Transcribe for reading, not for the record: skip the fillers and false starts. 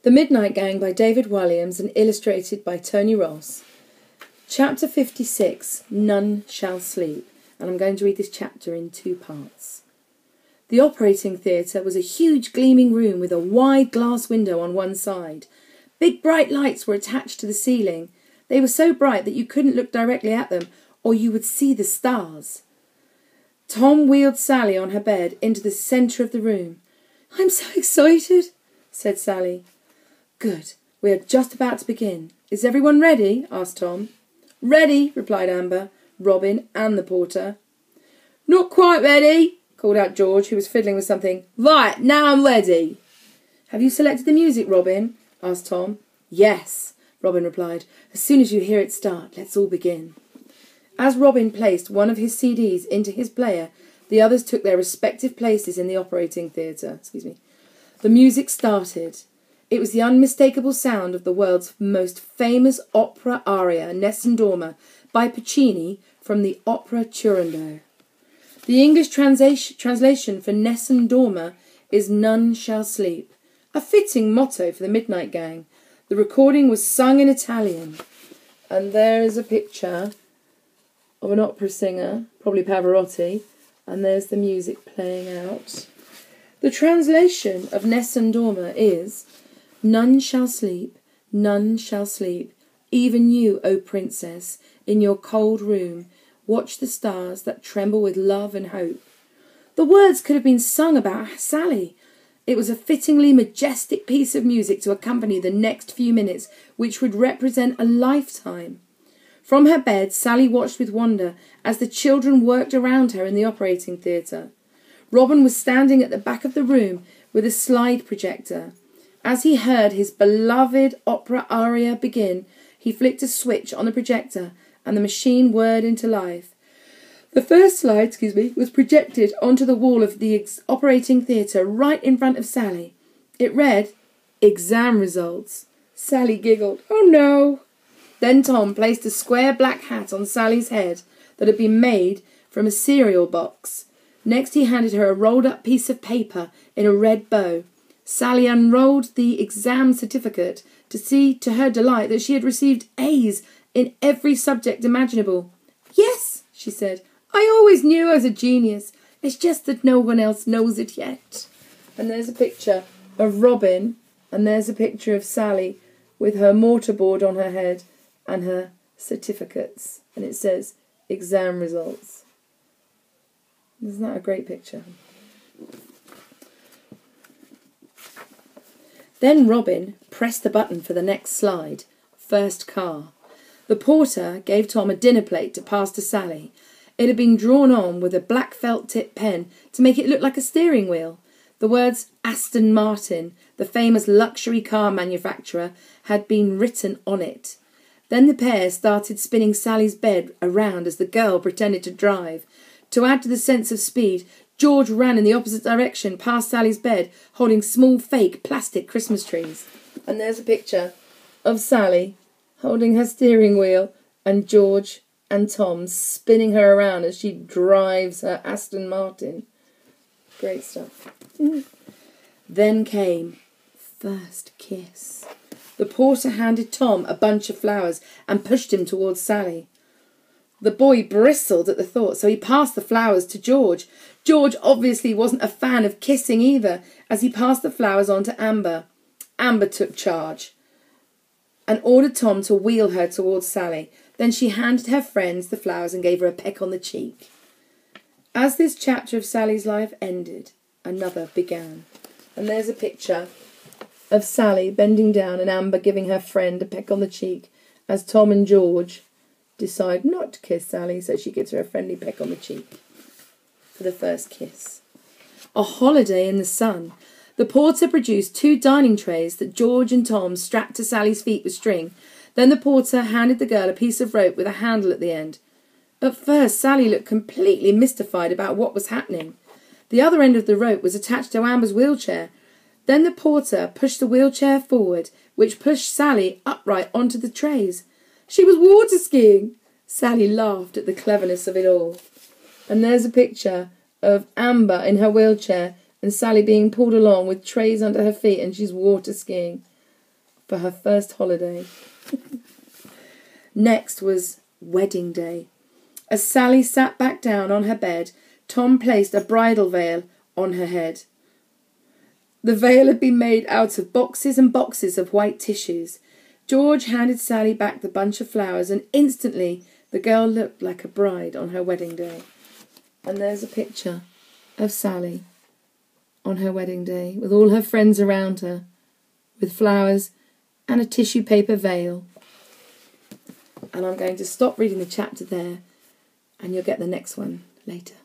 The Midnight Gang by David Walliams and illustrated by Tony Ross. Chapter 56, None Shall Sleep. And I'm going to read this chapter in two parts. The operating theatre was a huge gleaming room with a wide glass window on one side. Big bright lights were attached to the ceiling. They were so bright that you couldn't look directly at them, or you would see the stars. Tom wheeled Sally on her bed into the centre of the room. "I'm so excited," said Sally. "Good. We are just about to begin. Is everyone ready?" asked Tom. "Ready," replied Amber, Robin and the porter. "Not quite ready," called out George, who was fiddling with something. "Right, now I'm ready." "Have you selected the music, Robin?" asked Tom. "Yes," Robin replied. "As soon as you hear it start, let's all begin." As Robin placed one of his CDs into his player, the others took their respective places in the operating theatre. The music started. It was the unmistakable sound of the world's most famous opera aria, Nessun Dorma, by Puccini from the opera Turandot. The English translation for Nessun Dorma is None Shall Sleep, a fitting motto for the Midnight Gang. The recording was sung in Italian. And there is a picture of an opera singer, probably Pavarotti, and there's the music playing out. The translation of Nessun Dorma is, "None shall sleep, none shall sleep, even you, O princess, in your cold room, watch the stars that tremble with love and hope." The words could have been sung about Sally. It was a fittingly majestic piece of music to accompany the next few minutes, which would represent a lifetime. From her bed, Sally watched with wonder as the children worked around her in the operating theatre. Robin was standing at the back of the room with a slide projector. As he heard his beloved opera aria begin, he flicked a switch on the projector and the machine whirred into life. The first slide, was projected onto the wall of the operating theatre right in front of Sally. It read, "Exam results." Sally giggled. "Oh no!" Then Tom placed a square black hat on Sally's head that had been made from a cereal box. Next he handed her a rolled-up piece of paper in a red bow. Sally unrolled the exam certificate to see, to her delight, that she had received A's in every subject imaginable. "Yes," she said, "I always knew I was a genius. It's just that no one else knows it yet." And there's a picture of Robin, and there's a picture of Sally with her mortarboard on her head and her certificates. And it says, "Exam results." Isn't that a great picture? Then Robin pressed the button for the next slide. First car. The porter gave Tom a dinner plate to pass to Sally. It had been drawn on with a black felt-tip pen to make it look like a steering wheel. The words Aston Martin, the famous luxury car manufacturer, had been written on it. Then the pair started spinning Sally's bed around as the girl pretended to drive. To add to the sense of speed, George ran in the opposite direction past Sally's bed, holding small fake plastic Christmas trees. And there's a picture of Sally holding her steering wheel and George and Tom spinning her around as she drives her Aston Martin. Great stuff. Then came first kiss. The porter handed Tom a bunch of flowers and pushed him towards Sally. The boy bristled at the thought, so he passed the flowers to George. George obviously wasn't a fan of kissing either, as he passed the flowers on to Amber. Amber took charge and ordered Tom to wheel her towards Sally. Then she handed her friends the flowers and gave her a peck on the cheek. As this chapter of Sally's life ended, another began. And there's a picture of Sally bending down and Amber giving her friend a peck on the cheek as Tom and George decide not to kiss Sally, so she gives her a friendly peck on the cheek for the first kiss. A holiday in the sun. The porter produced 2 dining trays that George and Tom strapped to Sally's feet with string. Then the porter handed the girl a piece of rope with a handle at the end. At first, Sally looked completely mystified about what was happening. The other end of the rope was attached to Amber's wheelchair. Then the porter pushed the wheelchair forward, which pushed Sally upright onto the trays. She was water skiing. Sally laughed at the cleverness of it all. And there's a picture of Amber in her wheelchair and Sally being pulled along with trays under her feet and she's water skiing. for her first holiday. Next was wedding day. As Sally sat back down on her bed, Tom placed a bridal veil on her head. The veil had been made out of boxes and boxes of white tissues. George handed Sally back the bunch of flowers, and instantly the girl looked like a bride on her wedding day. And there's a picture of Sally on her wedding day, with all her friends around her, with flowers and a tissue paper veil. And I'm going to stop reading the chapter there, and you'll get the next one later.